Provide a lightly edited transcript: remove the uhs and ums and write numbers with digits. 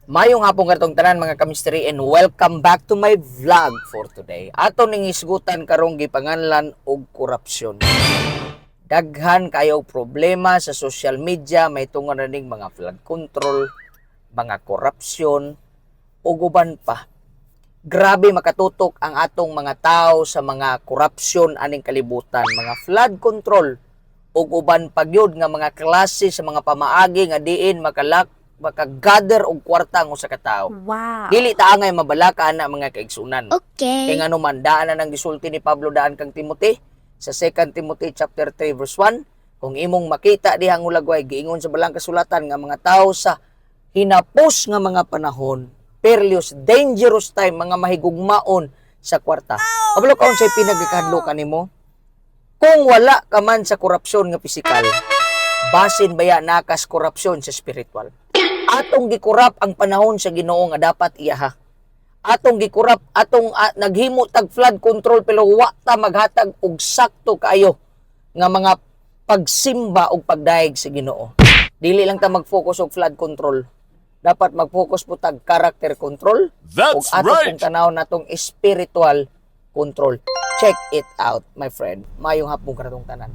Mayong hapon katong tanan mga kamisteri and welcome back to my vlog for today. Ato ning isgutan karong gipanganlan og korupsyon. Daghan kayo problema sa social media may tungod na ning mga flood control, mga korupsyon ug uban pa. Grabe makatutok ang atong mga tao sa mga korupsyon aning kalibutan, mga flood control ug uban pa gyud nga mga klase sa mga pamaagi nga diin makagather og kwarta ang usa ka tawo. Wow. Dili ta angay mabalaka na mga kaigsunan. Okay. Kay ngano man daan na nang gisulti ni Pablo daan kang Timothy sa 2 Timothy chapter 3 verse 1, kung imong makita dihang ulagway giingon sa balang kasulatan nga mga tawo sa hinapos nga mga panahon, perilous, dangerous time, mga mahigugmaon sa kwarta. Pablo kaon say pinagkahadlokan nimo? Kung wala ka man sa korupsyon nga pisikal, basin baya nakas korupsyon sa spiritual. Atong gikurap ang panahon sa Ginoo nga dapat iyaha. Atong gikurap, naghimo tag flood control pero wa ta maghatag og sakto kaayo nga mga pagsimba og pagdaig sa Ginoo. Dili lang ta mag-focus og flood control. Dapat mag-focus po tag character control ug atong tanaw natong spiritual control. Check it out, my friend. Mayong hapon karatong tanan.